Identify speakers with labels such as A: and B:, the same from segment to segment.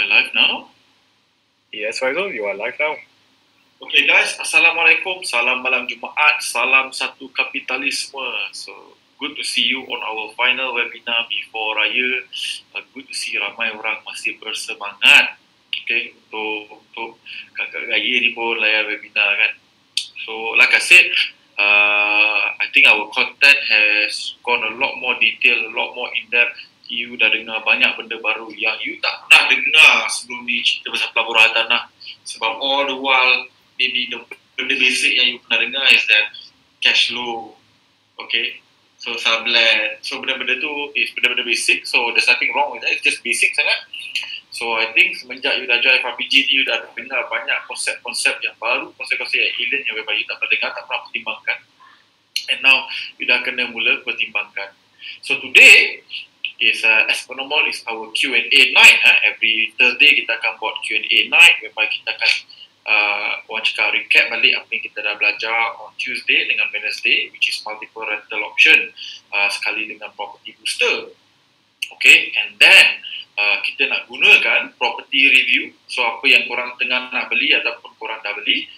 A: I live now?
B: Yes, Faizal, you are live now.
A: Okay guys, Assalamualaikum, salam malam Jumaat, salam satu kapitalisme. So, good to see you on our final webinar before Raya. Good to see ramai orang masih bersemangat. Okay, untuk kakak Raya ni pun layar webinar kan. So, like I said, I think our content has gone a lot more detail, a lot more in-depth. You dah dengar banyak benda baru yang you tak pernah dengar sebelum ni, cerita pasal pelaburan tanah. Sebab all the while, maybe the benda basic yang you pernah dengar is that cash flow, okay? So sublet, so benda-benda tu is benda-benda basic, so there's nothing wrong with that, it's just basic sangat. So I think semenjak you dah join FRPG ni, you dah dengar banyak konsep-konsep yang baru, konsep-konsep yang alien yang whereby you tak pernah dengar, tak pernah pertimbangkan. And now, you dah kena mula pertimbangkan. So today, is as per normal is our Q&A night. Every Thursday kita akan buat Q&A night whereby kita akan orang cakap recap balik apa yang kita dah belajar on Tuesday dengan Wednesday, which is multiple rental option, sekali dengan property booster. Okay, and then kita nak gunakan property review. So apa yang korang tengah nak beli ataupun korang dah beli,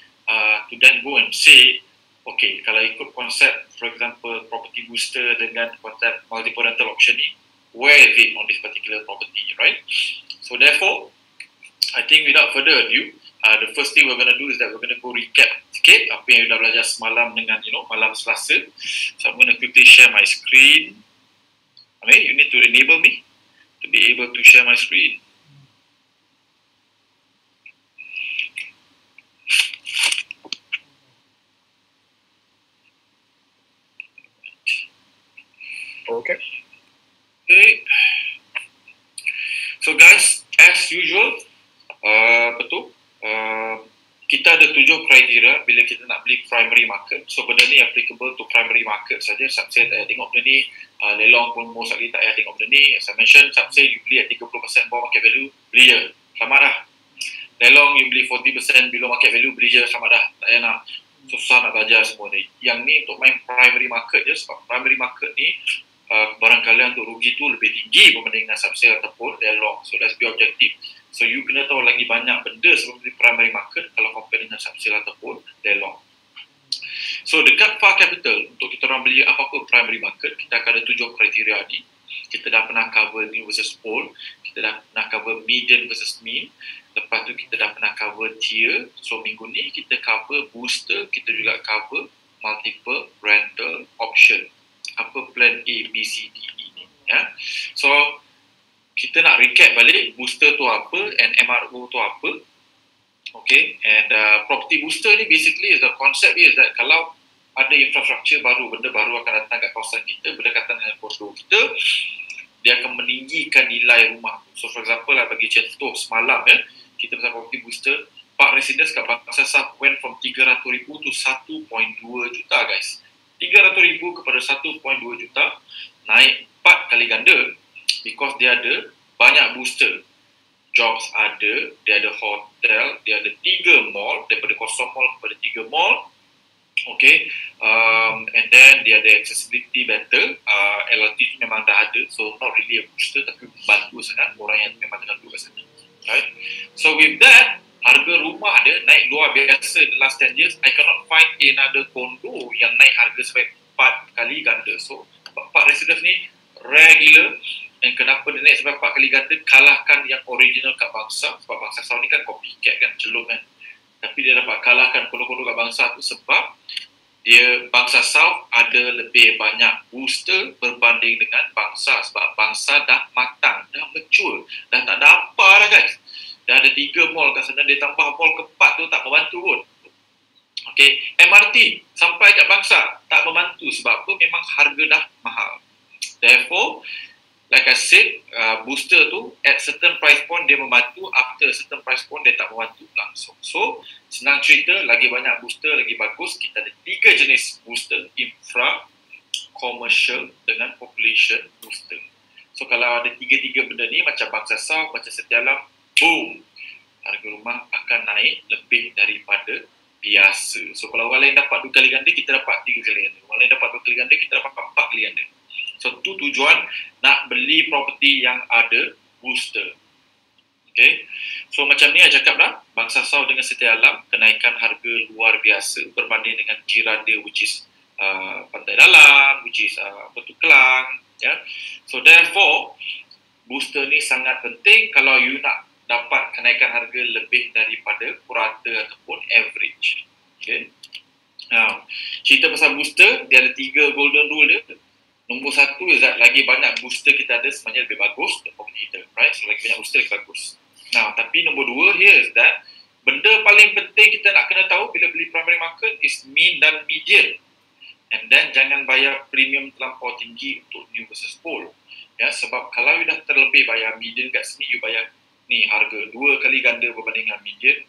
A: to then go and say, okay, kalau ikut konsep, for example, property booster dengan konsep multiple rental option ni, where is it on this particular property, right? So therefore, I think without further ado, the first thing we're going to do is that we're going to go recap sikit apa yang you dah belajar semalam dengan, malam Selasa. So I'm going to quickly share my screen. Okay, you need to enable me to be able to share my screen.
B: Okay.
A: Okay. So guys, as usual, kita ada 7 kriteria bila kita nak beli primary market. So benda ni applicable to primary market saja. Subsale tak payah tengok benda ni, lelong pun most likely tak payah tengok benda ni. As I mentioned, subsale you beli at 30% bawah market value, beli je, selamat dah. Lelong you beli 40% below market value, beli je, selamat dah. Tak payah nak susah nak belajar semua ni. Yang ni untuk main primary market je, sebab primary market ni barangkali untuk rugi tu lebih tinggi berbanding dengan subsale ataupun lelong. So let's be objective. So you kena tahu lagi banyak benda sebelum beli primary market kalau compare dengan subsale ataupun lelong. So dekat Far Capital, untuk kita orang beli apa-apa primary market, kita akan ada 7 kriteria ni. Kita dah pernah cover new versus old, kita dah pernah cover median versus mean, lepas tu kita dah pernah cover tier. So minggu ni kita cover booster, kita juga cover multiple rental option. Apa plan A, B, C, D, E ni, ya. So kita nak recap balik booster tu apa and MRO tu apa. Okay, and property booster ni basically is the concept is that kalau ada infrastruktur baru, benda baru akan datang kat kawasan kita berdekatan dengan kondo kita, dia akan meninggikan nilai rumah. So for example lah, bagi contoh semalam ya, kita pasal property booster, Park Residence kat Bangsar South went from 300,000 to 1.2 juta guys. 300,000 kepada 1.2 juta, naik 4 kali ganda because dia ada banyak booster. Jobs ada, dia ada hotel, dia ada 3 mall, daripada kosong mall kepada 3 mall. Okay, and then dia ada accessibility better. LRT tu memang dah ada, so not really a booster tapi membantu sangat orang yang memang tengah duduk kat sana. Right? So with that, harga rumah dia naik luar biasa in the last 10 years. I cannot find another condo yang naik harga sampai 4 kali ganda. So, Park Residence ni rare gila. And kenapa dia naik sampai 4 kali ganda, kalahkan yang original kat Bangsar. Sebab Bangsar South ni kan copycat kan, celup kan. Tapi dia dapat kalahkan kondo-kondo kat Bangsar tu sebab dia Bangsar South ada lebih banyak booster berbanding dengan Bangsar. Sebab Bangsar dah matang, dah mature, dah tak ada apa dah guys. Dah ada 3 mall kat sana, dia tambah mall keempat tu tak membantu pun. Okay, MRT sampai kat Bangsar tak membantu sebab apa? Memang harga dah mahal. Therefore, like I said, booster tu at certain price point dia membantu, after certain price point dia tak membantu langsung. So, senang cerita, lagi banyak booster lagi bagus. Kita ada 3 jenis booster, infra, commercial dengan population booster. So, kalau ada 3 benda ni macam Bangsar South, macam Setialam, boom, harga rumah akan naik lebih daripada biasa. So kalau orang lain dapat 2 kali ganda, kita dapat 3 kali ganda. Orang lain dapat 2 kali ganda, kita dapat 4 kali ganda. So tu tujuan nak beli property yang ada booster. Okay. So macam ni saya cakap dah, Bangsa Sau dengan Siti Alam kenaikan harga luar biasa berbanding dengan jiran dia, which is Pantai Dalam, which is Batu Kelang. So therefore, booster ni sangat penting kalau you nak dapat kenaikan harga lebih daripada purata ataupun average. Okay. Now, cerita pasal booster, dia ada 3 golden rule dia. Nombor 1 is that lagi banyak booster kita ada sebenarnya lebih bagus untuk property kita, right? So lagi banyak booster lebih bagus. Nah, tapi nombor 2 here is that benda paling penting kita nak kena tahu bila beli primary market is mean dan median. And then jangan bayar premium terlampau tinggi untuk new versus old. Ya, sebab kalau you dah terlebih bayar median kat sini, you bayar ni harga 2 kali ganda berbanding dengan median.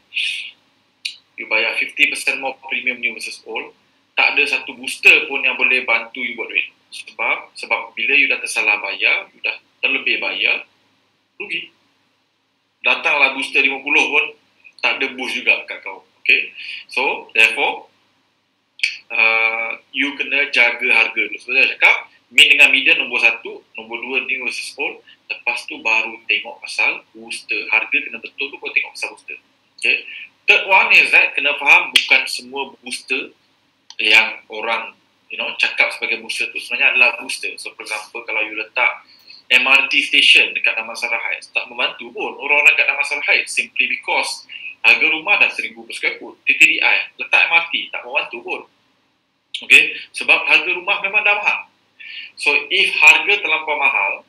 A: You bayar 50% more premium new versus old. Tak ada satu booster pun yang boleh bantu you buat duit. Sebab bila you dah tersalah bayar, you dah terlebih bayar, rugi. Datanglah booster 50 pun tak ada boost juga kat kau. Okay. So, therefore, you kena jaga harga dulu. Sebenarnya saya cakap, mean dengan median nombor 1, nombor 2 new versus old, lepas tu baru tengok pasal booster. Harga kena betul tu, kau tengok pasal booster. Okay. Third one is that, kena faham bukan semua booster yang orang cakap sebagai booster tu sebenarnya adalah booster. So, for example, kalau you letak MRT station dekat Damansara Heights, tak membantu pun orang-orang kat Damansara Heights, simply because harga rumah dah 1,000 per square foot. TTDI, letak MRT, tak membantu pun. Okay, sebab harga rumah memang dah mahal. So, if harga terlampau mahal,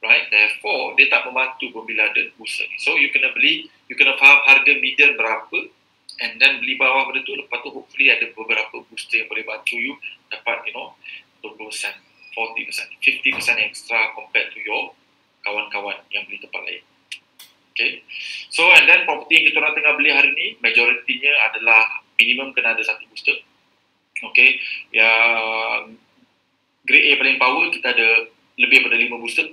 A: right, therefore, dia tak membantu pun bila ada booster ni. So, you kena faham harga median berapa, and then beli bawah pada tu, lepas tu hopefully ada beberapa booster yang boleh bantu you dapat, 20%. 40%, 50% extra compared to your kawan-kawan yang beli tempat lain. Okay. So, and then property yang kita orang tengah beli hari ni, majoritinya adalah minimum kena ada 1 booster. Okay. Yang grade A paling power, kita ada lebih daripada 5 booster.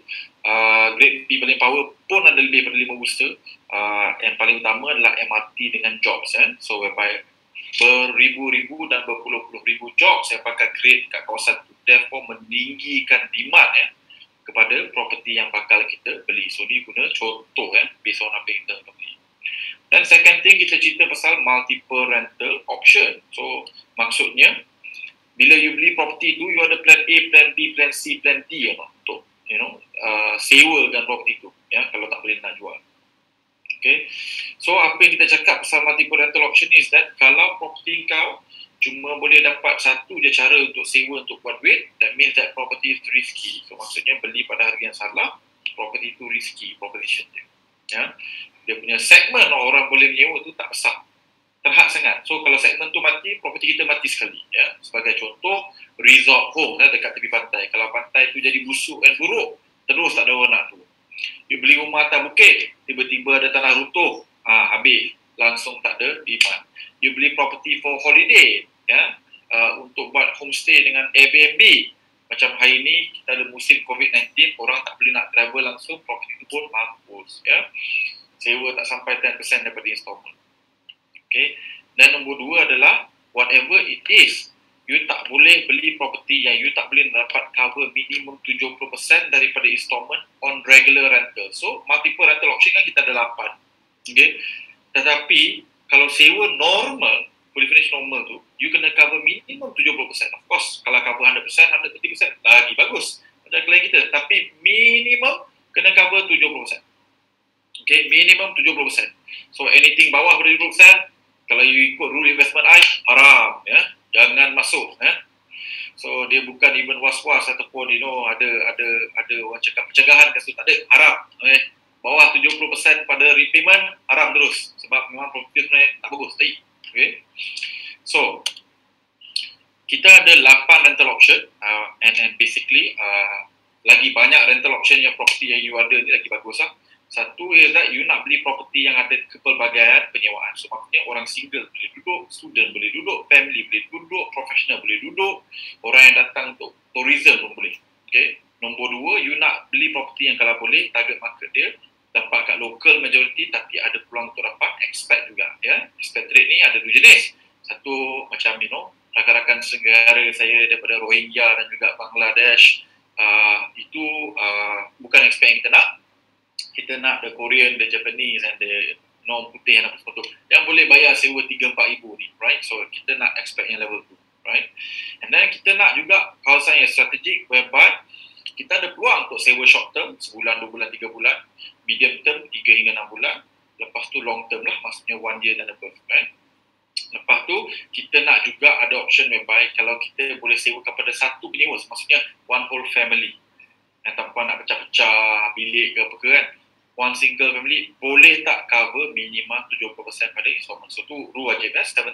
A: Grade B paling power pun ada lebih daripada 5 booster. Yang paling utama adalah MRT dengan jobs. So, whereby beribu-ribu dan berpuluh-puluh ribu jobs yang bakal create kat kawasan tu, therefore meninggikan demand kepada property yang bakal kita beli. So ni guna contoh based on apa yang kita beli. Dan second thing, kita cerita pasal multiple rental option. So maksudnya bila you beli property tu, you ada plan A, plan B, plan C, plan D untuk sewakan property tu kalau tak boleh nak jual. Okay. So, apa yang kita cakap pasal multiple rental option is that kalau property kau cuma boleh dapat satu je cara untuk sewa untuk buat duit, that means that property is risky. So, maksudnya beli pada harga yang salah, property tu risky proposition dia. Dia punya segmen orang boleh menyewa tu tak besar. Terhad sangat. So, kalau segmen tu mati, property kita mati sekali. Sebagai contoh, resort home dekat tepi pantai. Kalau pantai tu jadi busuk dan buruk, terus tak ada orang nak tu. You beli rumah atas bukit, tiba-tiba ada tanah runtuh, habis, langsung tak ada demand. You beli property for holiday, untuk buat homestay dengan Airbnb. Macam hari ni, kita ada musim COVID-19, orang tak boleh nak travel langsung, property itu pun mampus. Sewa tak sampai 10% daripada installment. Okay. Dan nombor 2 adalah, whatever it is, you tak boleh beli property yang you tak boleh dapat cover minimum 70% daripada installment on regular rental. So, multiple rental option kan kita ada 8. Okay. Tetapi, kalau sewa normal, boleh finish normal tu, you kena cover minimum 70%. Of course, kalau cover 100%, 130%, lagi bagus. Ada klien kita. Tapi, minimum kena cover 70%. Okay, minimum 70%. So, anything bawah dari 70%, kalau you ikut rule investment I, haram. Jangan masuk. So dia bukan even was-was ataupun ada orang cakap pencegahan kasi tak ada, haram. Bawah 70% pada repayment, haram terus. Sebab memang property sebenarnya tak bagus. Okay. So kita ada 8 rental option and basically lagi banyak rental option yang property yang you ada ni lagi bagus lah. Satu is that you nak beli property yang ada kepelbagaian penyewaan. So maksudnya orang single boleh duduk, student boleh duduk, family boleh duduk, professional boleh duduk, orang yang datang untuk tourism pun boleh. Okay. Nombor 2, you nak beli property yang kalau boleh, target market dia dapat kat local majority tapi ada peluang untuk dapat expat juga. Expatriate ni ada 2 jenis. Satu macam rakan-rakan negara saya daripada Rohingya dan juga Bangladesh, itu bukan expat yang kita nak. kita nak the Korean, the Japanese and the non-putih and apa semua tu, yang boleh bayar sewa 3-4 ribu ni, right? So kita nak expect yang level tu, right? And then kita nak juga kawasan yang strategik whereby kita ada peluang untuk sewa short term, sebulan, 2 bulan, 3 bulan, medium term, 3 hingga 6 bulan, lepas tu long term lah, maksudnya 1 year dan above, right? Lepas tu kita nak juga ada option whereby kalau kita boleh sewa kepada satu penyewa, maksudnya one whole family, tanpa nak pecah-pecah bilik ke apa ke kan, one single family, boleh tak cover minimum 70% pada installment. So tu rule wajib 70%.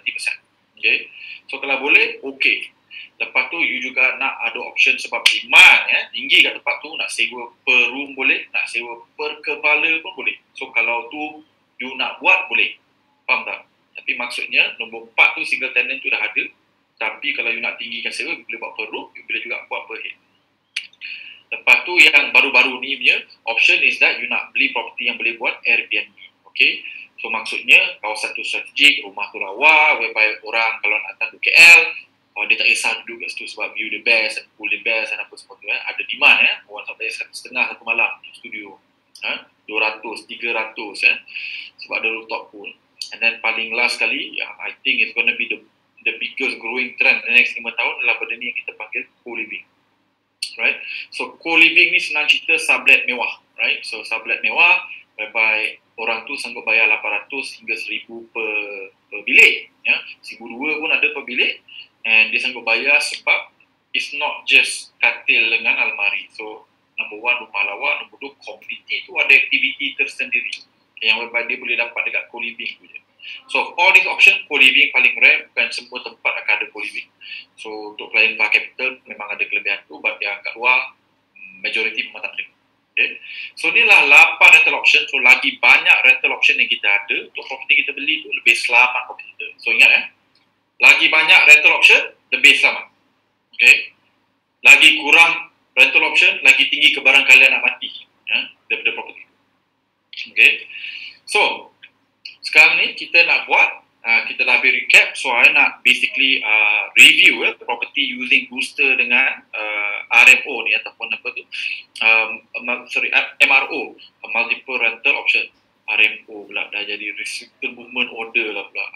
A: Okay. So kalau boleh, okay. Lepas tu you juga nak ada option sebab demand tinggi kat tempat tu, nak sewa per room boleh, nak sewa per kepala pun boleh. So kalau tu you nak buat boleh. Faham tak? Tapi maksudnya nombor 4 tu single tenant tu dah ada. Tapi kalau you nak tinggikan sewa, you boleh buat per room, you boleh juga buat per head. Lepas tu yang baru-baru ni punya option is that you nak beli property yang boleh buat Airbnb. Okay. So maksudnya kawasan tu strategik, rumah tu lawa, whereby orang kalau nak datang ke KL, dia tak kisah duduk kat situ sebab view the best, pool the best dan apa semua tu. Ada demand orang tak bayar 1.5 satu malam studio. 200, 300 sebab ada rooftop pool. And then paling last sekali, yang I think it's going to be the biggest growing trend the next 5 tahun adalah benda ni yang kita panggil co-living. Right? So co-living ni senang cerita sublet mewah. Right? So sublet mewah whereby orang tu sanggup bayar 800 hingga 1000 per bilik. 1,200 pun ada per bilik. And dia sanggup bayar sebab it's not just katil dengan almari. So number 1 rumah lawa, number 2 community tu ada aktiviti tersendiri yang whereby dia boleh dapat dekat co-living tu je. So all these option, co-living paling rare, bukan semua tempat akan ada co-living. So untuk klien Far Capital memang ada kelebihan tu, but yang kat luar majority memang tak ada. Okay. So inilah 8 rental option. So lagi banyak rental option yang kita ada untuk property kita beli tu, lebih selamat property kita. So ingat lagi banyak rental option, lebih selamat. Okay. Lagi kurang rental option, lagi tinggi kebarangkalian nak mati daripada property. Okay. So sekarang ni kita nak buat, kita dah habis recap. So I nak basically review property using booster dengan RMO ni ataupun apa tu, MRO, multiple rental option. RMO pula dah jadi restricted movement order lah pula.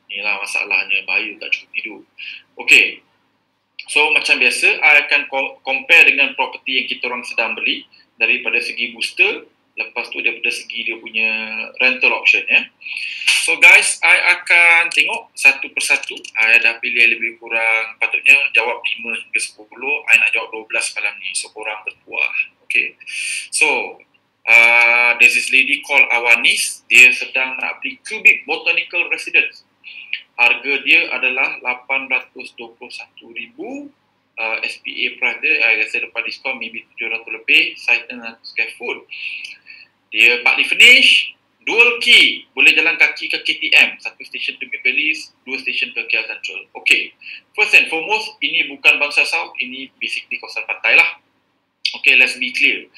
A: Inilah masalahnya, bahaya tak cukup tidur. Okay. So macam biasa, I akan compare dengan property yang kita orang sedang beli daripada segi booster, lepas tu daripada segi dia punya rental option So guys, I akan tengok satu persatu. I dah pilih lebih kurang, patutnya jawab 5 hingga 10. I nak jawab 12 malam ni. So korang berpuas. Okay. So there's this lady called Awanis. Dia sedang nak beli cubic botanical residence. Harga dia adalah 821,000. SPA price dia, I rasa lepas diskon maybe 700 lebih. Site 100 square foot. Dia partly finish, dual key, boleh jalan kaki ke KTM, 1 station to Maple-Leafs, 2 station ke KL Central. Okay, first and foremost, ini bukan Bangsa South, ini basically kawasan pantai lah. Okay, let's be clear.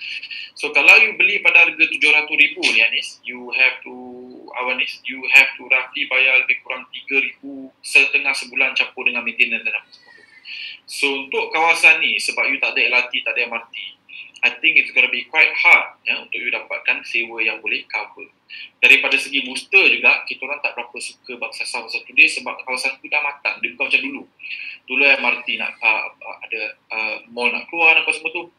A: So kalau you beli pada harga 700,000 ni Anis, you have to roughly bayar lebih kurang 3,000 setengah sebulan campur dengan maintenance dan apa semua tu. So untuk kawasan ni, sebab you tak ada LRT, tak ada MRT, I think it's going to be quite hard untuk you dapatkan sewa yang boleh cover. Daripada segi booster juga, kita orang tak berapa suka Bangsa South satu dia sebab kawasan tu dah matang. Dia bukan macam dulu. Dulu MRT nak ada mall nak keluar apa semua tu.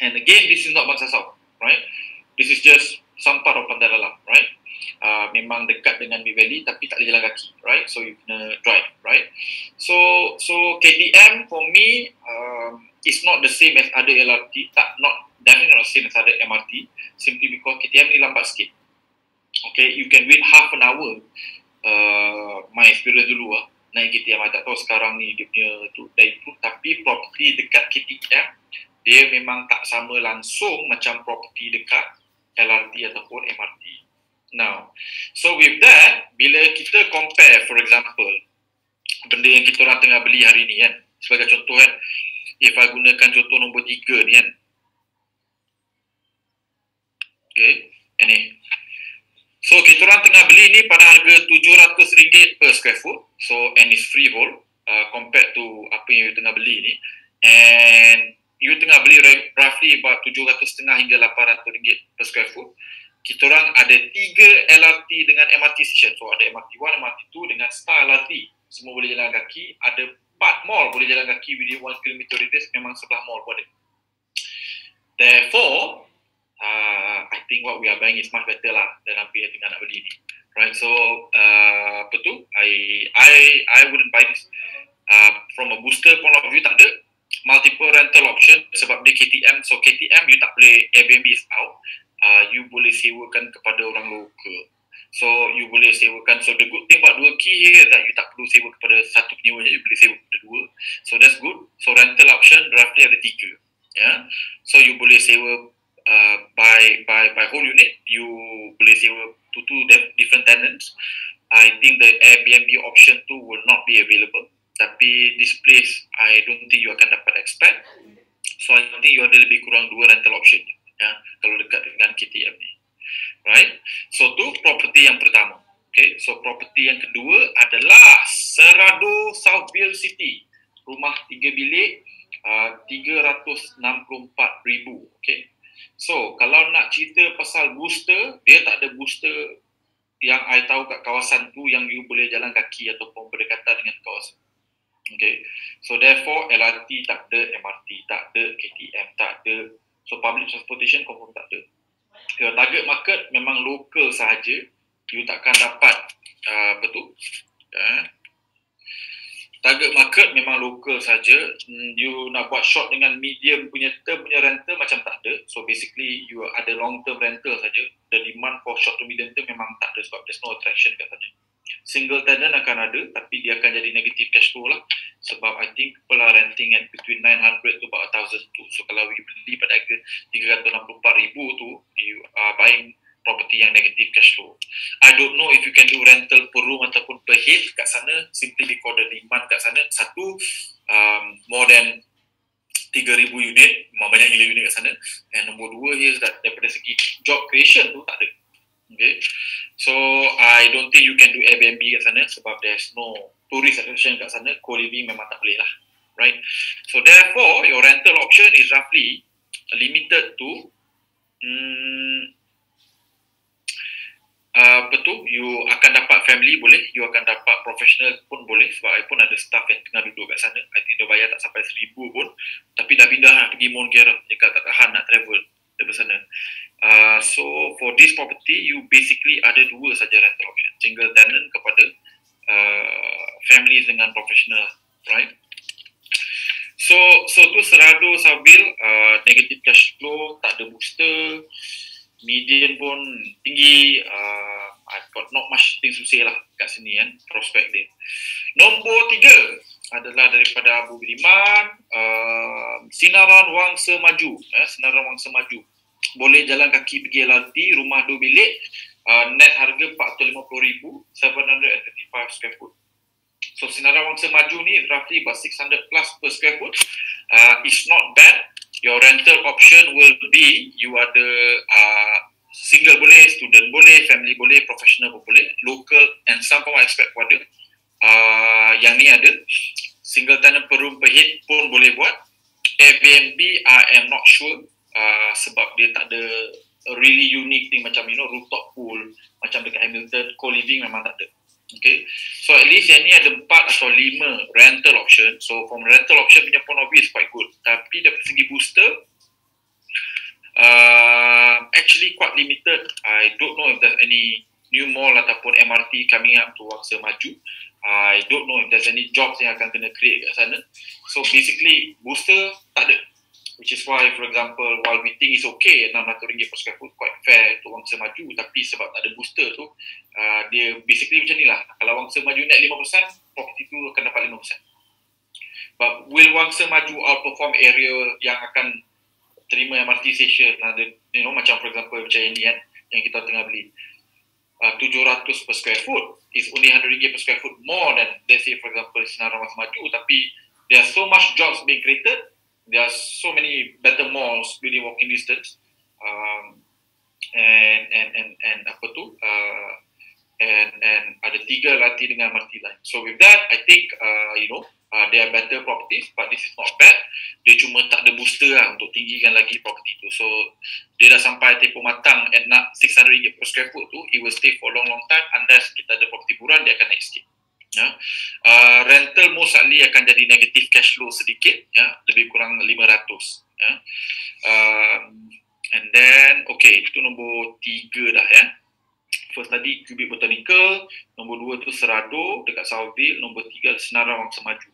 A: And again, this is not Bangsa South, right? This is just some part of Pantai Dalam, right? Memang dekat dengan Mid Valley tapi tak boleh jalan kaki, right? So you kena drive, right? So KTM for me it's not the same as other LRT, definitely not the same as other MRT, simply because KTM ni lambat sikit. Okay, you can wait half an hour. My experience dulu naik KTM, I tak tahu sekarang ni dia punya tu dah improve, tapi property dekat KTM dia memang tak sama langsung macam property dekat LRT ataupun MRT. Now, so with that, bila kita compare, for example, benda yang kita orang tengah beli hari ni kan, sebagai contoh kan, if I gunakan contoh nombor 3 ni kan. Okay, ini. So kita orang tengah beli ni pada harga RM700 per square foot. So and it's freehold compared to apa yang you tengah beli ni. And you tengah beli roughly about 750 hingga 800 ringgit per square foot. Kita orang ada 3 LRT dengan MRT station. So ada MRT1, MRT2 dengan Star LRT. Semua boleh jalan kaki. Ada 4 mall boleh jalan kaki within 1 km radius. Memang sebelah mall pun ada. Therefore, I think what we are buying is much better lah dalam apa yang tengah nak beli ni. Right, so apa tu? I wouldn't buy this. From a booster point of view, tak ada multiple rental option sebab dia KTM. So KTM you tak boleh Airbnb is out. You boleh sewakan kepada orang lokal. So you boleh sewakan. So the good thing about 2 key here that you tak perlu sewa kepada satu penyewa je, you boleh sewa kepada 2. So that's good. So rental option roughly ada 3. Yeah. So you boleh sewa by whole unit. You boleh sewa to 2 different tenants. I think the Airbnb option tu will not be available. Tapi this place I don't think you akan dapat expect. So I think you ada lebih kurang 2 rental option. Ya, kalau dekat dengan KTM ni. Right? So tu property yang pertama. Okay, so property yang kedua adalah Serado Southville City. Rumah 3 bilik, 364,000. Okay. So kalau nak cerita pasal booster, dia tak ada booster yang I tahu kat kawasan tu yang you boleh jalan kaki ataupun berdekatan dengan kawasan. Okay. So therefore LRT tak ada, MRT tak ada, KTM tak ada. So public transportation confirm tak ada. Your target market memang lokal sahaja. You takkan dapat betul. Target market memang lokal saja. You nak buat short dengan medium punya term punya rental macam tak ada. So basically you ada long term rental saja. The demand for short to medium term memang tak ada sebab there's no attraction katanya. Single tenant akan ada tapi dia akan jadi negative cash flow lah. Sebab I think people are renting at between 900 to about 1,000 tu. So kalau you beli pada harga 364,000 tu, you are buying property yang negative cash flow. I don't know if you can do rental per room ataupun per head kat sana, simply because the demand kat sana. Satu, more than 3,000 unit, memang banyak gila unit kat sana. And nombor 2 is that daripada segi job creation tu tak ada. Okay, so I don't think you can do Airbnb kat sana sebab there's no tourist attraction kat sana. Co-living memang tak boleh lah, right? So therefore your rental option is roughly limited to betul, you akan dapat family boleh, you akan dapat professional pun boleh sebab I pun ada staff yang tengah duduk kat sana. I think dia bayar tak sampai 1,000 pun, tapi dah pindah lah pergi Mount Kiara, dia tak tahan nak travel dari sana. So for this property you basically ada 2 saja rental option, single tenant kepada families dengan professional, right? So tu Serado Southville, negative cash flow, tak ada booster, median pun tinggi. I've got not much things to say lah kat sini kan, prospek dia. Nombor 3 adalah daripada Abu Biliman, Sinaran Wangsa Maju. Sinaran Wangsa Maju, boleh jalan kaki pergi LRT, rumah 2 bilik, net harga 450,000, 735 square foot. So Sinaran Wangsa Maju ni roughly about 600 plus per square foot. It's not bad. Your rental option will be, you ada single boleh, student boleh, family boleh, professional pun boleh, local and some pun I expect pun ada. Yang ni ada single tenant per room per head pun boleh buat. Airbnb I am not sure, sebab dia tak ada a really unique thing macam rooftop pool macam dekat Hamilton. Co-living memang tak ada. Okay, so at least yang ni ada 4 atau 5 rental option. So from rental option punya point of view is quite good. Tapi dari segi booster, actually quite limited. I don't know if there's any new mall ataupun MRT coming up to Wangsa Maju. I don't know if there's any jobs yang akan kena create kat sana. So basically booster tak ada. Which is why, for example, while we think it's okay, RM600 per square foot quite fair untuk Wangsa Maju, tapi sebab tak ada booster tu, dia basically macam ni lah. Kalau Wangsa Maju naik 5%, property tu akan dapat 5%. But will Wangsa Maju outperform area yang akan terima MRT station? Ada, macam for example macam yang ni kan, yang kita tengah beli. 700 per square foot is only RM100 per square foot more than, let's say for example, Sinaran Wangsa Maju, tapi there are so much jobs being created. There are so many better malls within walking distance, and apa tu, and ada 3 LRT dengan MRT line. So with that, I think They are better properties, but this is not bad. Dia cuma tak ada booster lah untuk tinggikan lagi property tu. So dia dah sampai tempoh matang at nak RM600 per square foot tu, it will stay for long time unless kita ada property buran, dia akan naik sikit. Rental most likely akan jadi negative cash flow sedikit, lebih kurang 500. And then okay, itu nombor 3 dah First tadi Cubic Botanical, nombor 2 tu Serado dekat Southville, nombor 3 Senarai Wangsa Maju.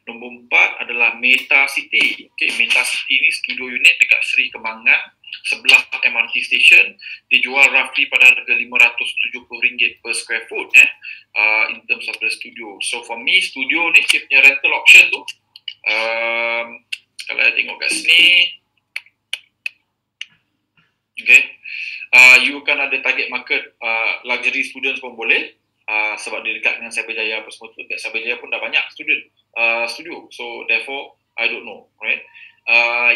A: Nombor 4 adalah Meta City. Okay, Meta City ni studio unit dekat Seri Kembangan, sebelah MRT station. Dia jual roughly pada harga RM570 per square foot in terms of the studio. So for me, studio ni dia punya rental option tu, kalau saya tengok kat sini, okay, you kan ada target market luxury students pun boleh, sebab dia dekat dengan Cyberjaya apa semua tu. Dekat Cyberjaya pun dah banyak studio. So therefore I don't know, right?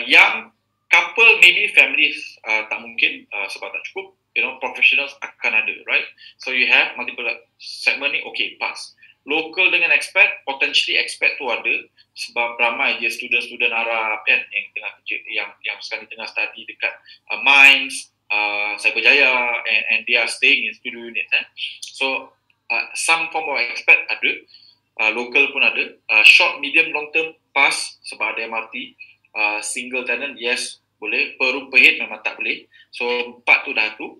A: Yang couple, maybe families tak mungkin, sebab tak cukup. Professionals akan ada, right? So you have multiple segment ni, okay, pass. Local dengan expat, potentially expat tu ada, sebab ramai je student Arab kan yang tengah kerja, yang sekarang tengah study dekat Mines, Cyberjaya, and they are staying in studio units. So some form of expat ada, local pun ada. Short, medium, long term pass sebab ada MRT. Single tenant, yes, boleh. Per room per head memang tak boleh. So 4 tu dah tu.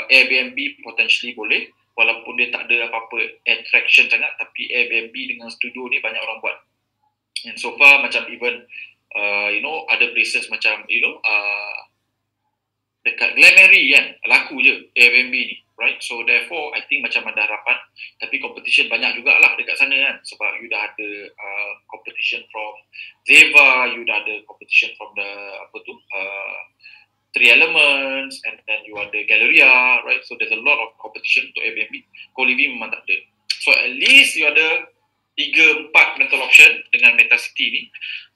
A: Airbnb potentially boleh, walaupun dia tak ada apa-apa attraction sangat, tapi Airbnb dengan studio ni banyak orang buat. And so far macam even other places macam dekat Glenmary kan, laku je Airbnb ni, right? So therefore I think macam ada harapan, tapi competition banyak jugalah dekat sana kan, sebab you dah ada competition from Zeva, you dah ada competition from the Three Elements, and then you ada Galleria, right? So there's a lot of competition untuk Airbnb. Co-living memang tak ada. So at least you ada 3-4 rental option dengan Meta City ni.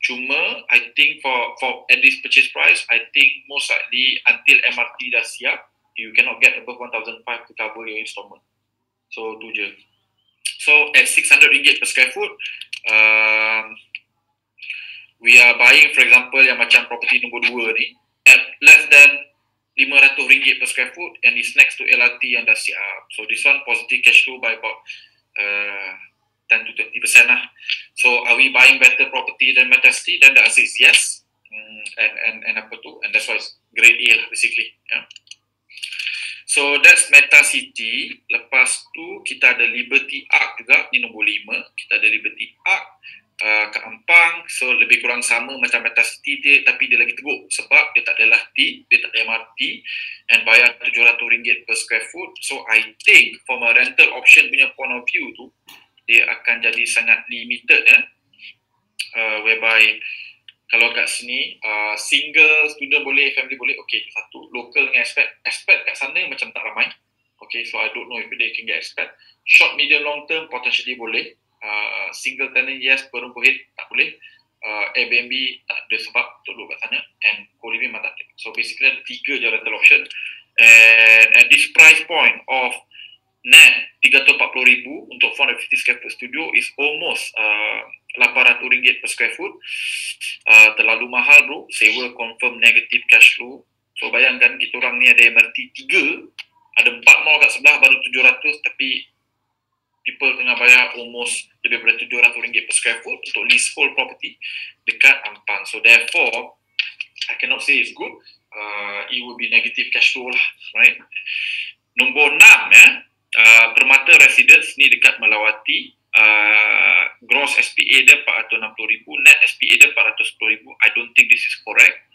A: Cuma I think for at least purchase price, I think most likely until MRT dah siap, you cannot get above 1,500 to cover your installment. So tu je. So at RM600 per square foot, we are buying, for example, yang macam property nombor 2 ni at less than RM500 per square foot, and it's next to LRT yang dah siap. So this one positive cash flow by about 10 to 20% lah. So are we buying better property than Meta City? Then the answer is yes. And apa tu? And that's why it's grade A lah basically. So that's Meta City. Lepas tu kita ada Liberty Arc juga. Ni nombor 5. Kita ada Liberty Arc kat Ampang. So lebih kurang sama macam Meta City dia, tapi dia lagi teruk sebab dia tak ada LRT, dia tak ada MRT, and bayar RM700 per square foot. So I think from a rental option punya point of view tu, dia akan jadi sangat limited whereby kalau kat sini single student boleh, family boleh, okay, satu. Local dengan expat kat sana macam tak ramai, okay, so I don't know if they can get expat. Short, medium, long term potentially boleh. Single tenant yes, per room per head tak boleh. Airbnb tak ada sebab untuk duduk kat sana, and co-living memang tak ada. So basically ada 3 je rental option, and at this price point of net RM340,000 untuk 450 square foot studio is almost RM800 per square foot. Terlalu mahal bro, sewa confirm negative cash flow. So bayangkan kita orang ni ada MRT 3, ada 4 mall kat sebelah baru 700, tapi people tengah bayar almost lebih daripada RM700 per square foot untuk leasehold property dekat Ampang. So therefore I cannot say it's good. It will be negative cash flow lah, right? Nombor 6 Permata Residence ni dekat Melawati. Gross SPA dia RM460,000, net SPA dia RM410,000. I don't think this is correct,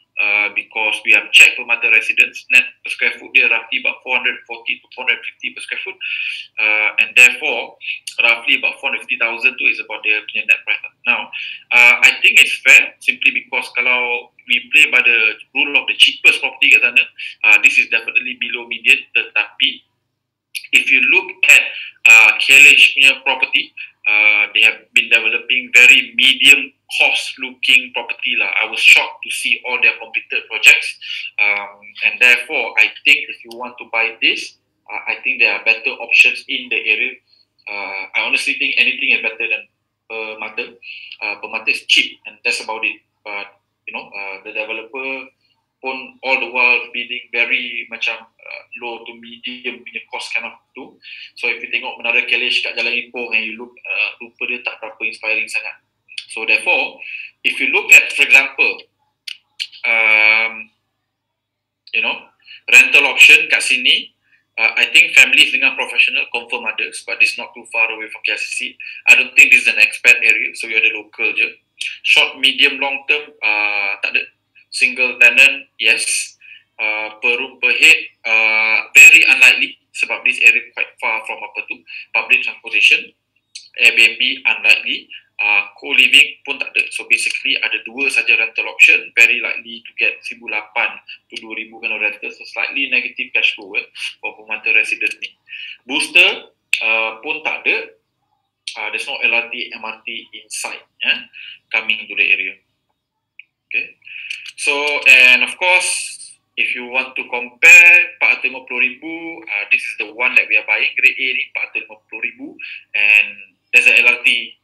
A: because we have checked Permata Residence, net per square foot dia roughly about 440 to 450 per square foot, and therefore roughly about 450,000 tu is about their punya net price. Now I think it's fair simply because kalau we play by the rule of the cheapest property kat sana, this is definitely below median. Tetapi if you look at KLH punya property, they have been developing very medium cost looking property lah. I was shocked to see all their completed projects, and therefore I think if you want to buy this, I think there are better options in the area. I honestly think anything is better than per mata is cheap, and that's about it. But the developer pun all the while bidding very macam low to medium punya cost kind of tu. So if you tengok Menara Kalish kat Jalan Ipoh and you look, rupa dia tak berapa inspiring sangat. So therefore, if you look at, for example, rental option kat sini, I think families dengan professional confirm ada, but it's not too far away from KLCC. I don't think this is an expat area, so you ada local je. Short, medium, long term, tak ada. Single tenant, yes. Per room per head, very unlikely sebab this area quite far from public transportation. Airbnb unlikely. Co-living pun tak ada. So basically ada dua saja rental option, very likely to get 1,800 to 2,000 kind of rental, so slightly negative cash flow for Permata resident ni. Booster pun tak ada. There's no LRT, MRT inside coming to the area. Okay. So, and of course, if you want to compare 450,000, this is the one that we are buying, grade A ni 450,000, and there's a LRT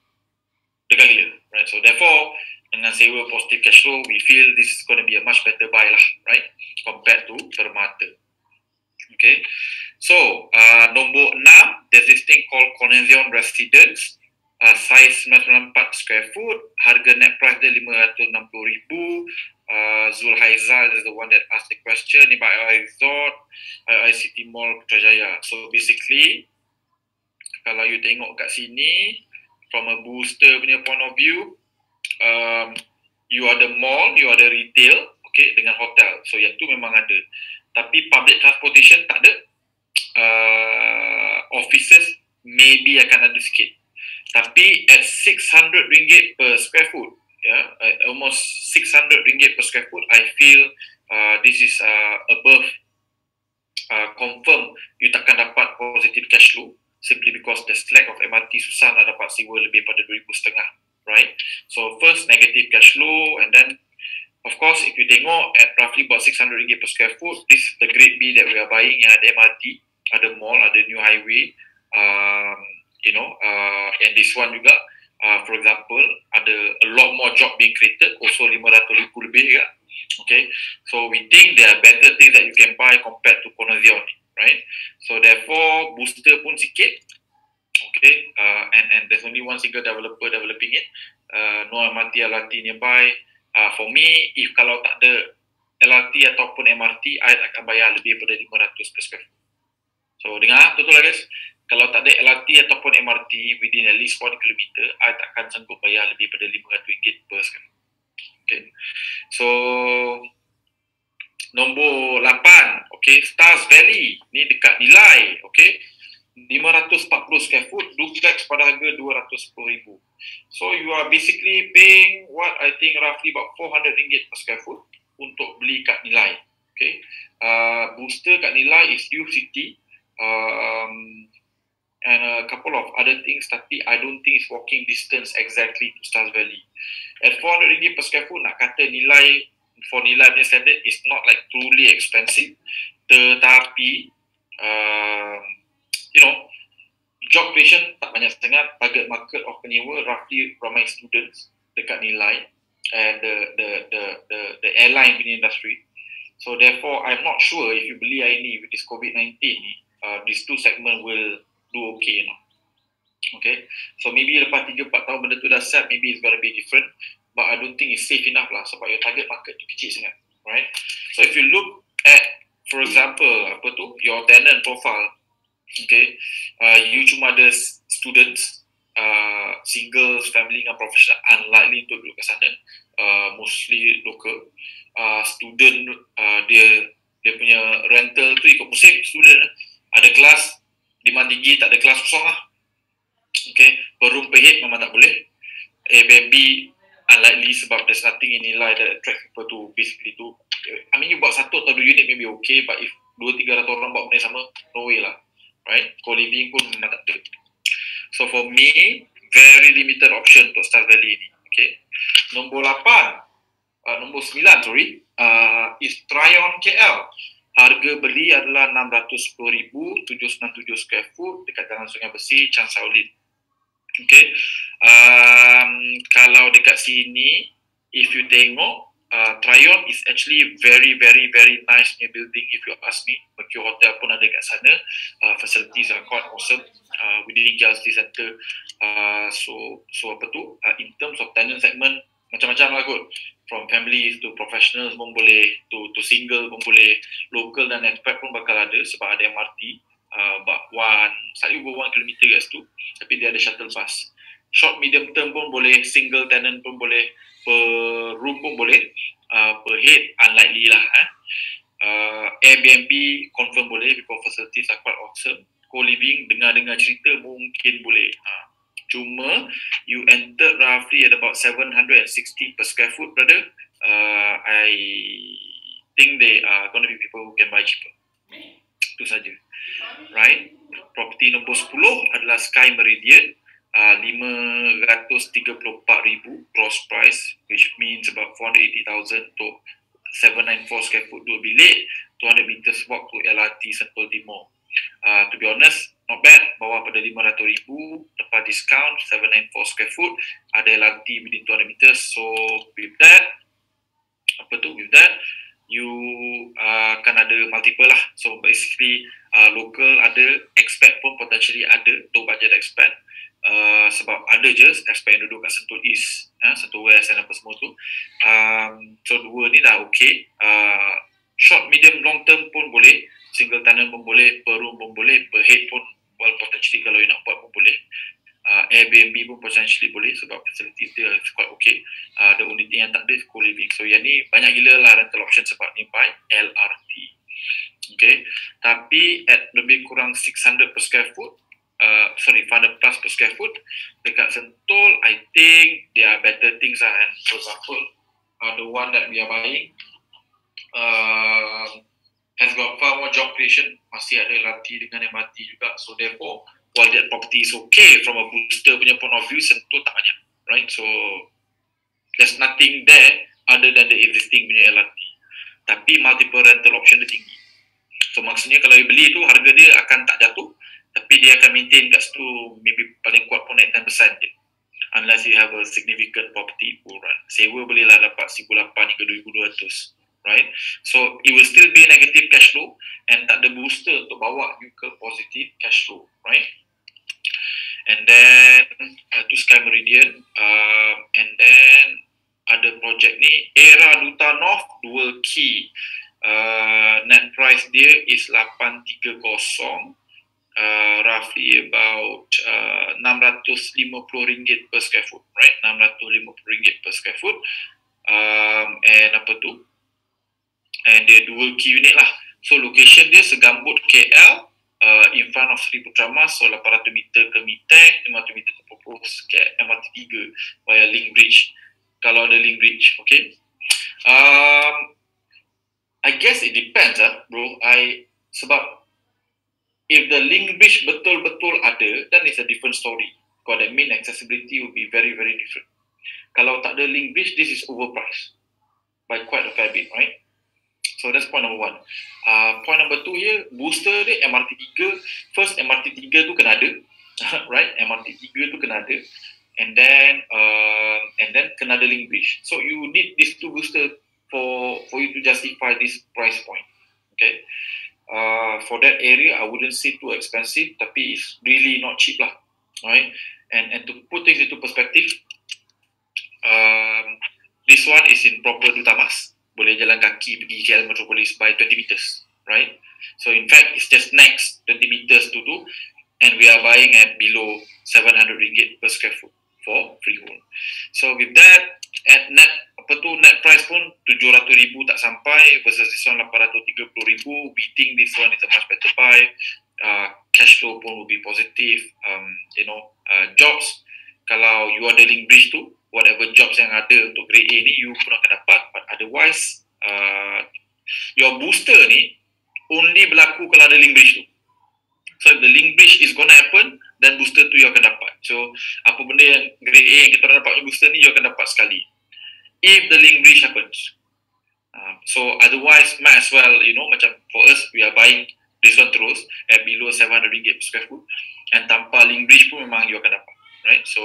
A: dekat dia, right? So therefore, dengan sewa positive cash flow, we feel this is going to be a much better buy lah, right? Compared to Permata. Okay. So, nombor 6, there's this thing called Connexion Residence, size 94 square foot, harga net price dia 560,000. Zulhaizal is the one that asked the question, ni by Resort, City Mall, Putrajaya. So basically, kalau you tengok kat sini, from a booster punya point of view, you ada mall, you ada retail, okay, dengan hotel. So yang tu memang ada. Tapi public transportation tak ada. Offices maybe akan ada sikit. Tapi at RM600 per square foot, almost RM600 per square foot, I feel this is above confirm you takkan dapat positive cash flow, simply because there's lack of MRT, susah nak dapat sewa lebih pada 2,500, right? So first, negative cash flow, and then of course if you tengok at roughly about RM600 per square foot, this is the grade B that we are buying, yang ada MRT, ada mall, ada new highway, and this one juga, for example, ada a lot more job being created, also 500,000 lebih juga. Okay, so we think there are better things that you can buy compared to Connexion, right? So therefore, booster pun sikit, okay, and there's only one single developer developing it, no MRT, LRT nearby. For me, if kalau tak ada LRT ataupun MRT, I akan bayar lebih daripada 500 per square foot. So dengar, betul lah guys, kalau tak ada LRT ataupun MRT within at least 1 km, I takkan sanggup bayar lebih daripada RM500 per square foot. Okay, so nombor 8, okay, Stars Valley ni dekat Nilai, okay, 540 square foot, duplex pada harga RM210,000. So you are basically paying what I think roughly about RM400 per square foot untuk beli kat Nilai. Okay, booster kat Nilai is U City, and a couple of other things, tapi I don't think it's walking distance exactly to Stars Valley. At RM400 per square foot, nak kata Nilai, for Nilai punya standard, is not like truly expensive, tetapi job creation tak banyak sangat, target market of penyewa roughly ramai students dekat Nilai, and the airline punya industry. So therefore, I'm not sure if you beli hari ni with this COVID-19 ni, these two segment will do okay, Okay, so maybe lepas 3-4 tahun benda tu dah set, maybe it's gonna be different, but I don't think it's safe enough lah, sebab your target market tu kecil sangat, right? So if you look at, for example, your tenant profile, okay, you cuma ada students, singles, family dengan professional, unlikely untuk duduk kat sana, mostly local. Student, dia punya rental tu ikut musim, student, ada kelas, demand tinggi, tak ada kelas kosong lah. Okay, per room per head memang tak boleh. Airbnb unlikely sebab there's nothing in Nilai that attract people to basically tu. I mean, you buat 1 atau 2 unit maybe okay, but if 200-300 orang buat benda sama, no way lah, right? Co-living pun memang tak ada. So for me, very limited option untuk Stars Valley ni. Okay, nombor 9 is Tryon KL. Harga beli adalah RM610,000, 797 square foot dekat Jalan Sungai Besi, Chan Shaolin. Okay, kalau dekat sini, if you tengok, Tryon is actually very nice new building if you ask me. Mercure Hotel pun ada kat sana. Facilities are quite awesome within KL City Centre. So apa tu, in terms of tenant segment, macam-macam lah kot. From families to professionals pun boleh, to single pun boleh, local dan expat pun bakal ada sebab ada MRT. About slightly over 1 km kat situ, tapi dia ada shuttle bus. Short medium term pun boleh, single tenant pun boleh, per room pun boleh, per head unlikely lah. Airbnb confirm boleh because facilities are quite awesome. Co-living, dengar-dengar cerita mungkin boleh. Cuma you entered roughly at about 760 per square foot, brother. I think they are going to be people who can buy cheaper. Itu saja. Right? Property nombor 10 adalah Sky Meridian. 534,000 gross price, which means about 480,000 untuk 794 square foot 2 bilik, 200 meters walk to LRT Sentul Timur. To be honest, not bad, bawah pada 500,000 lepas discount, 794 square foot, ada LRT within 200 meters. So with that, you akan ada multiple lah. So basically local ada, expat pun potentially ada, low budget expat. Sebab ada je expat yang duduk kat Sentul East, Sentul West dan apa semua tu. So dua ni dah okay. Short, medium, long term pun boleh, single tenant pun boleh, per room pun boleh, per head pun, well potentially kalau you nak buat pun boleh. Airbnb pun potentially boleh sebab facility dia quite okay. The only thing yang tak ada is co-living. So yang ni banyak gila lah rental option sebab ni by LRT. Okay, tapi at lebih kurang 600 per square foot, 500 plus per square foot dekat Sentul, I think there are better things lah. And for example, the one that we are buying has got far more job creation, masih ada LRT dengan MRT juga. So therefore, while that property is okay from a booster punya point of view, Sentul tak banyak, right? So there's nothing there other than the existing punya LRT, tapi multiple rental option dia tinggi. So maksudnya kalau you beli tu, harga dia akan tak jatuh, tapi dia akan maintain kat situ, maybe paling kuat pun naik 10% je. Unless you have a significant property run. Sewa boleh lah dapat 1,800 hingga 2,200, right? So it will still be negative cash flow and tak ada booster untuk bawa you ke positive cash flow, right? And then to Sky Meridian, and then ada project ni Era Duta North Dual Key. Net price dia is 830, roughly about RM650 per square foot, right? RM650 per square foot. And apa tu? And dia dual key unit lah. So location dia segambut KL, in front of Sri Putra Mas, so 800 meter ke Mitek, 500 meter ke Popos, ke MRT 3 via Link Bridge. Kalau ada Link Bridge, okay? I guess it depends bro. Sebab if the Link Bridge betul-betul ada, then it's a different story. Because that mean accessibility will be very different. Kalau tak ada Link Bridge, this is overpriced by quite a fair bit, right? So that's point number 1. Point number 2 here, booster dia MRT 3. First, MRT 3 tu kena ada, right? MRT 3 tu kena ada, and then kena ada Link Bridge. So you need these two booster for you to justify this price point. Okay. For that area, I wouldn't say too expensive, tapi it's really not cheap lah, right? And to put things into perspective, this one is in proper Duta Mas. Boleh jalan kaki pergi KL Metropolis by 20 meters, right? So in fact, it's just next 20 meters to do, and we are buying at below RM700 per square foot for freehold. So with that, at net price pun 700,000 tak sampai versus this one 830,000. We think this one is a much better buy. Cash flow pun will be positive. Jobs, kalau you ada Link Bridge tu, whatever jobs yang ada untuk grade A ni, you pun akan dapat. But otherwise, your booster ni only berlaku kalau ada Link Bridge tu. So if the Link Bridge is gonna happen, then booster tu you akan dapat. So apa benda yang grade A yang kita dapat booster ni, you akan dapat sekali. If the Link Bridge happens. So otherwise, might as well, macam for us, we are buying this one terus at below RM700 per square foot. And tanpa Link Bridge pun memang you akan dapat. right? So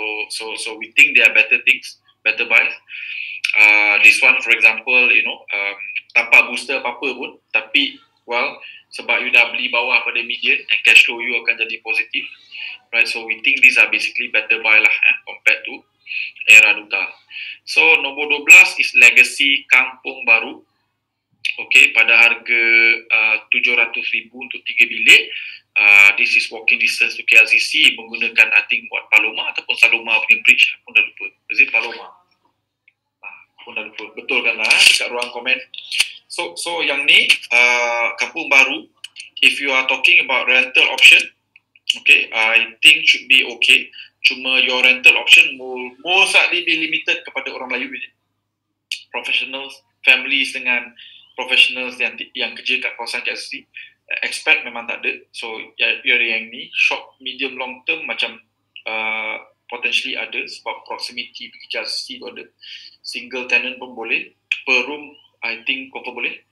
A: we think there are better things, better buys. This one, for example, tanpa booster apa-apa pun, tapi well, sebab you dah beli bawah pada median and cash flow you akan jadi positif, right? So we think these are basically better buy lah compared to Era Duta. So nombor 12 is Legacy Kampung Baru. Okay, pada harga 700,000 untuk 3 bilik. This is walking distance to KLCC menggunakan I think buat Paloma ataupun Saloma punya bridge, pun dah lupa. Is it Paloma? Pun dah lupa. Betul kan lah dekat ruang komen. So yang ni Kampung Baru, if you are talking about rental option, okay, I think should be okay. Cuma your rental option most likely be limited kepada orang Melayu, professionals, families dengan professionals yang kerja kat kawasan KLCC. Expat memang tak ada. So yang ni short, medium, long term macam potentially ada sebab proximity pergi KLCC tu ada. Single tenant pun boleh. Per room I think kau boleh.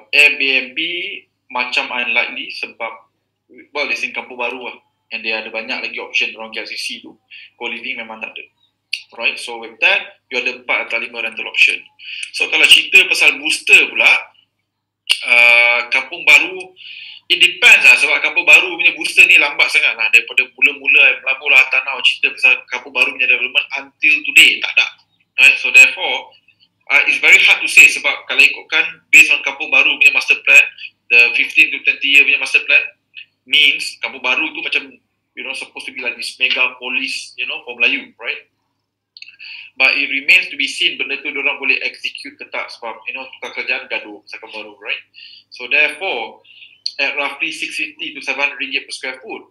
A: Airbnb macam unlikely sebab well, di Kampung Baru lah. And dia ada banyak lagi option orang KLCC tu. Co-living memang tak ada. Right, so with that, you ada 4 atau 5 rental option. So kalau cerita pasal booster pula, Kampung Baru, it depends lah sebab Kampung Baru punya booster ni lambat sangat lah. Daripada mula-mula melabulah tanah cerita pasal Kampung Baru punya development until today, tak ada. Right, so therefore, it's very hard to say sebab kalau ikutkan based on Kampung Baru punya master plan, the 15 to 20 year punya master plan, means Kampung Baru tu macam supposed to be like this mega polis for Melayu, right? But it remains to be seen benda tu diorang boleh execute ke tak sebab tukar kerjaan gaduh pasal Kampung Baru, right? So therefore at roughly 650 to 700 ringgit per square foot,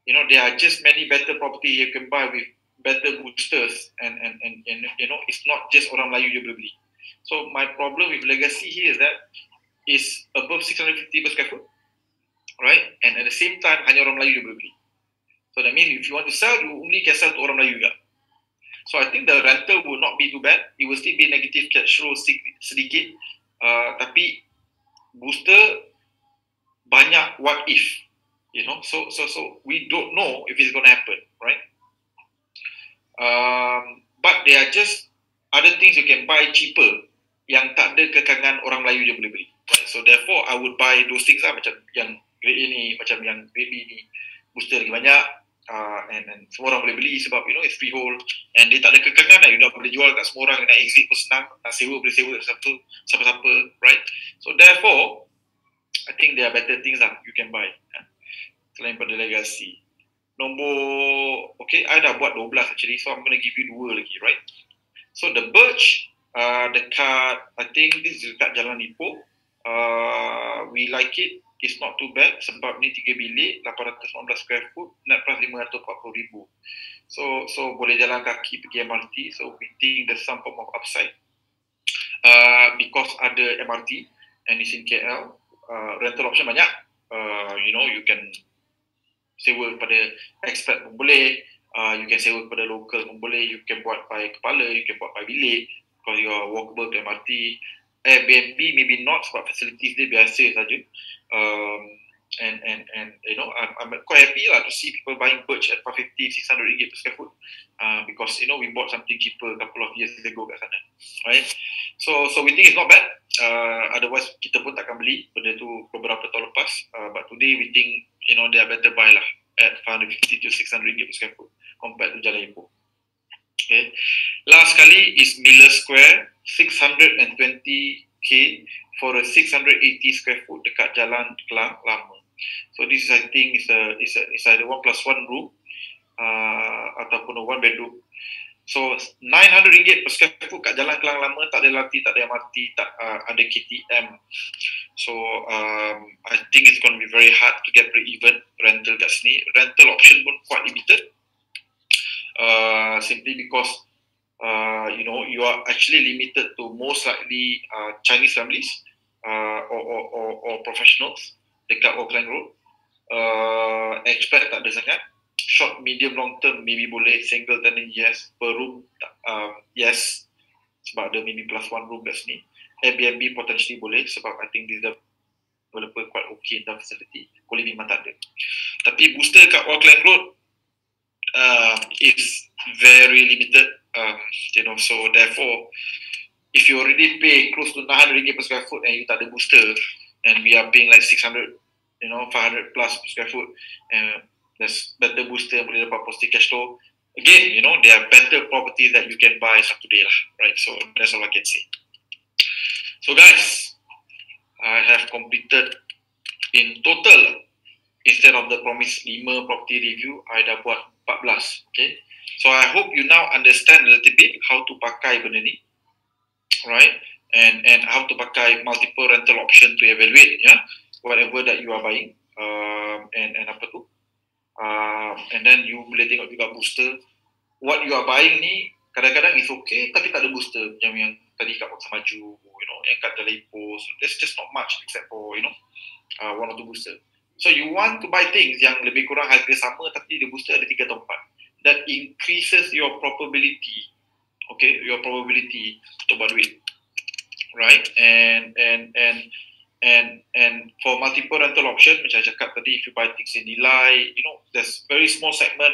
A: there are just many better property you can buy with better boosters and it's not just orang Melayu je boleh beli. So my problem with Legacy here is that is above 650 per square foot, right? And at the same time hanya orang Melayu je boleh beli. So that means if you want to sell, you only can sell to orang Melayu juga. So I think the rental will not be too bad. It will still be negative cash flow sedikit. Tapi booster banyak what if, So we don't know if it's going to happen, right? But there are just other things you can buy cheaper yang tak ada kekangan orang Melayu je boleh beli. Right? So therefore I would buy those things lah, macam yang grade A ni, macam yang grade B ni, booster lagi banyak. And semua orang boleh beli sebab it's freehold and dia tak ada kekangan lah. You dah boleh jual kat semua orang, nak exit pun senang, nak sewa boleh sewa siapa-siapa, right? So therefore I think there are better things lah you can buy selain pada Legacy. Okay, I dah buat 12 actually, so I'm going to give you 2 lagi, right? So the Birch dekat, I think this is dekat Jalan Ipoh. We like it. It's not too bad sebab ni 3 bilik, 819 square foot, net plus 540,000. So boleh jalan kaki pergi MRT. So we think there's some form of upside because ada MRT and it's in KL. Rental option banyak. You can sewa kepada expat pun boleh, you can sewa kepada local pun boleh, you can buat by kepala, you can buat by bilik because you are walkable to MRT. Airbnb maybe not sebab facilities dia biasa saja. And I'm quite happy lah to see people buying Birch at 550, 600 ringgit per square foot because we bought something cheaper a couple of years ago kat sana, right? So we think it's not bad. Otherwise kita pun takkan beli benda tu beberapa tahun lepas, but today we think they are better buy lah at 550 to 600 ringgit per square foot compared to Jalan Ipoh. Okay. Last kali is Miller Square, 620k for a 680 square foot dekat Jalan Kelang Lama. So this is, I think is either 1+1 room ataupun a 1 bedroom. So 900 ringgit per square foot kat Jalan Kelang Lama, tak ada LRT, tak ada MRT, tak ada KTM. So I think it's going to be very hard to get break-even rental kat sini. Rental option pun quite limited. Simply because you are actually limited to most likely Chinese families or professionals dekat Auckland Road. Expat tak ada sangat. Short, medium, long term maybe boleh. Single tenant yes. Per room yes, sebab ada maybe +1 room kat sini. Airbnb potentially boleh sebab I think this developer quite okay in the facility. Co-living memang tak ada. Tapi booster kat Auckland Road is very limited. So therefore, if you already pay close to 900 ringgit per square foot and you tak ada booster, and we are paying like 600, 500 plus per square foot, and there's better booster yang boleh dapat positive cash flow. Again, there are better properties that you can buy today lah, right? So that's all I can say. So guys, I have completed in total, instead of the promised 5 property review, I dah buat 14. Okay, so I hope you now understand a little bit how to pakai benda ni, right? And how to pakai multiple rental option to evaluate, whatever that you are buying, and apa tu, and then you boleh tengok juga booster. What you are buying ni kadang-kadang is okay, tapi tak ada booster yang tadi kat Kota Maju, yang kat Dalai Post. There's just not much except for one or two booster. So you want to buy things yang lebih kurang harga sama tapi the booster ada 3 atau 4. That increases your probability, okay, your probability untuk buat duit, right? And for multiple rental option, macam I cakap tadi, if you buy things in Nilai, there's very small segment.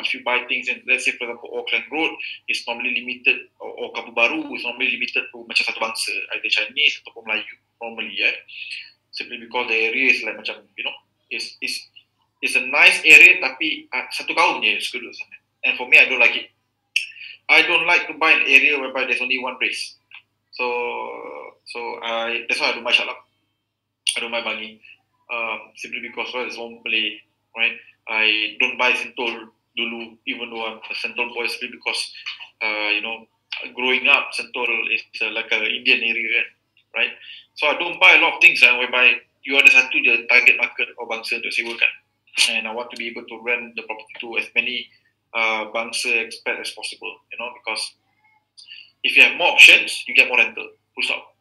A: If you buy things in, let's say for example, Auckland Road, it's normally limited, or Kampung Baru is normally limited to macam satu bangsa, either Chinese ataupun Melayu, normally, simply because the area is like macam, it's a nice area tapi satu kaum je suka duduk sana. And for me, I don't like it. I don't like to buy an area whereby there's only one race. So that's why I don't buy Shalab. I don't buy Bangi. Simply because there's one Malay, right? I don't buy Sentul dulu, even though I'm a Sentul boy, simply because, growing up, Sentul is like an Indian area, right? So I don't buy a lot of things whereby you ada satu je target market or bangsa untuk sewakan. And I want to be able to rent the property to as many bangsa expat as possible, because if you have more options, you get more rental. Full stop.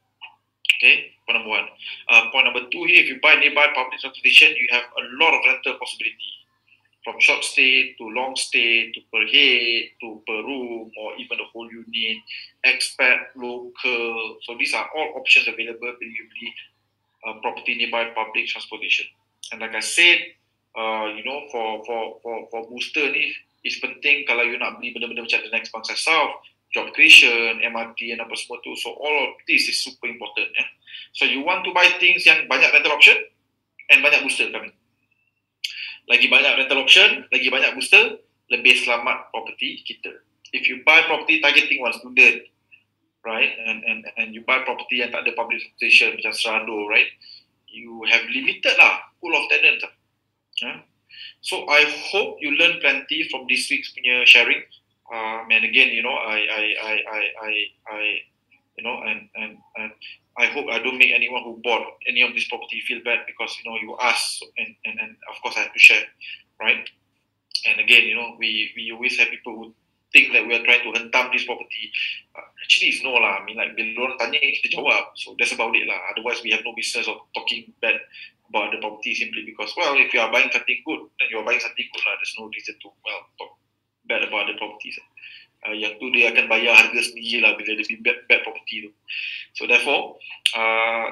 A: Okay, point number 1. Point number 2 here, if you buy nearby public transportation, you have a lot of rental possibility. From short stay to long stay to per head to per room or even the whole unit, expat, local. So these are all options available when you beli property nearby public transportation. And like I said, for booster ni, is penting kalau you nak beli benda-benda macam the next Bangsa South, job creation, MRT and apa semua tu. So all of this is super important. So you want to buy things yang banyak rental option and banyak booster coming. Lagi banyak rental option, lagi banyak booster, lebih selamat property kita. If you buy property targeting one student, right, and you buy property yang tak ada public transportation macam Serado, right, you have limited pool of tenants. So I hope you learn plenty from this week's punya sharing. And again, I hope I don't make anyone who bought any of this property feel bad because you asked and of course I have to share, right? And again, we always have people who think that we are trying to hentam this property. Actually, it's no lah. I mean, like bila orang tanya kita jawab. So that's about it lah. Otherwise, we have no business of talking bad about the property simply because, well, if you are buying something good, then you are buying something good lah. There's no reason to talk bad about the properties. Yang tu dia akan bayar harga sendiri lah bila dia bad property tu. So therefore,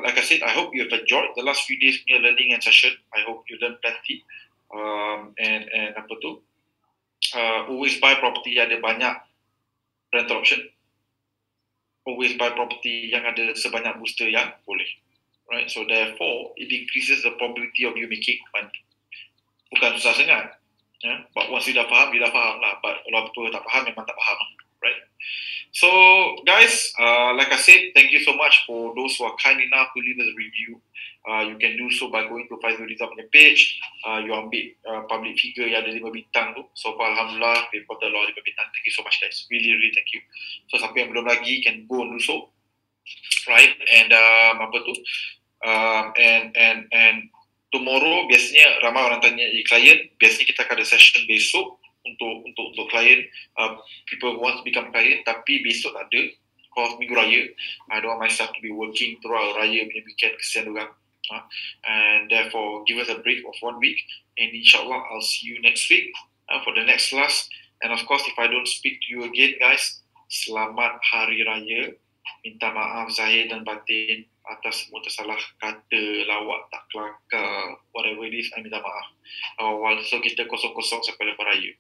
A: like I said, I hope you have enjoyed the last few days punya learning and session. I hope you learn plenty. And apa tu? Always buy property yang ada banyak rental option. Always buy property yang ada sebanyak booster yang boleh. Right? So therefore, it increases the probability of you making money. Bukan susah sangat. But once you dah faham lah. But kalau betul tak faham, memang tak faham. Right? So guys, like I said, thank you so much for those who are kind enough to leave us a review. You can do so by going to Faizul Rizal punya page. You ambil public figure yang ada 5 bintang tu. So far Alhamdulillah, we got a lot of 5 bintang. Thank you so much guys. Really, really thank you. So siapa yang belum lagi can go and do so. Right? And apa tu? And tomorrow biasanya ramai orang tanya klien. Biasanya kita akan ada session besok untuk klien, people who want to become client, tapi besok tak ada because minggu raya. I don't want myself to be working throughout raya punya weekend, kesian orang. And therefore give us a break of 1 week, and insyaAllah I'll see you next week for the next class. And of course, if I don't speak to you again guys, selamat hari raya. Minta maaf zahir dan batin atas semua tersalah kata, lawak, tak kelakar, whatever it is, I minta maaf. Awal so kita kosong-kosong sampai lepas raya.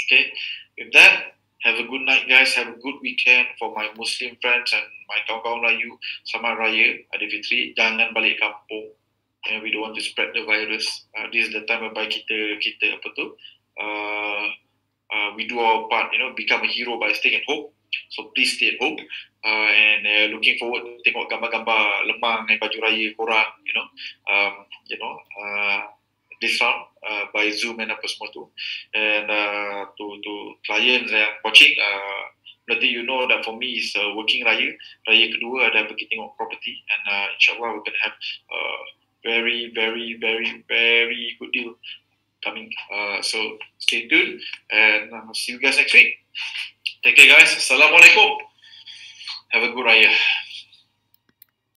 A: Okay, with that, have a good night guys, have a good weekend. For my Muslim friends and my kawan-kawan Melayu, Selamat Raya Aidilfitri. Jangan balik kampung. We don't want to spread the virus. This is the time whereby kita apa tu, we do our part, become a hero by staying at home. So please stay at home. And looking forward to tengok gambar-gambar lemang dan baju raya korang, this round by Zoom and apa semua tu. And to clients yang watching, letting you know that for me is working raya kedua ada pergi tengok property, and insyaAllah we're going to have very, very, very, very good deal coming. So stay tuned and see you guys next week. Take care guys. Assalamualaikum. Have a good raya.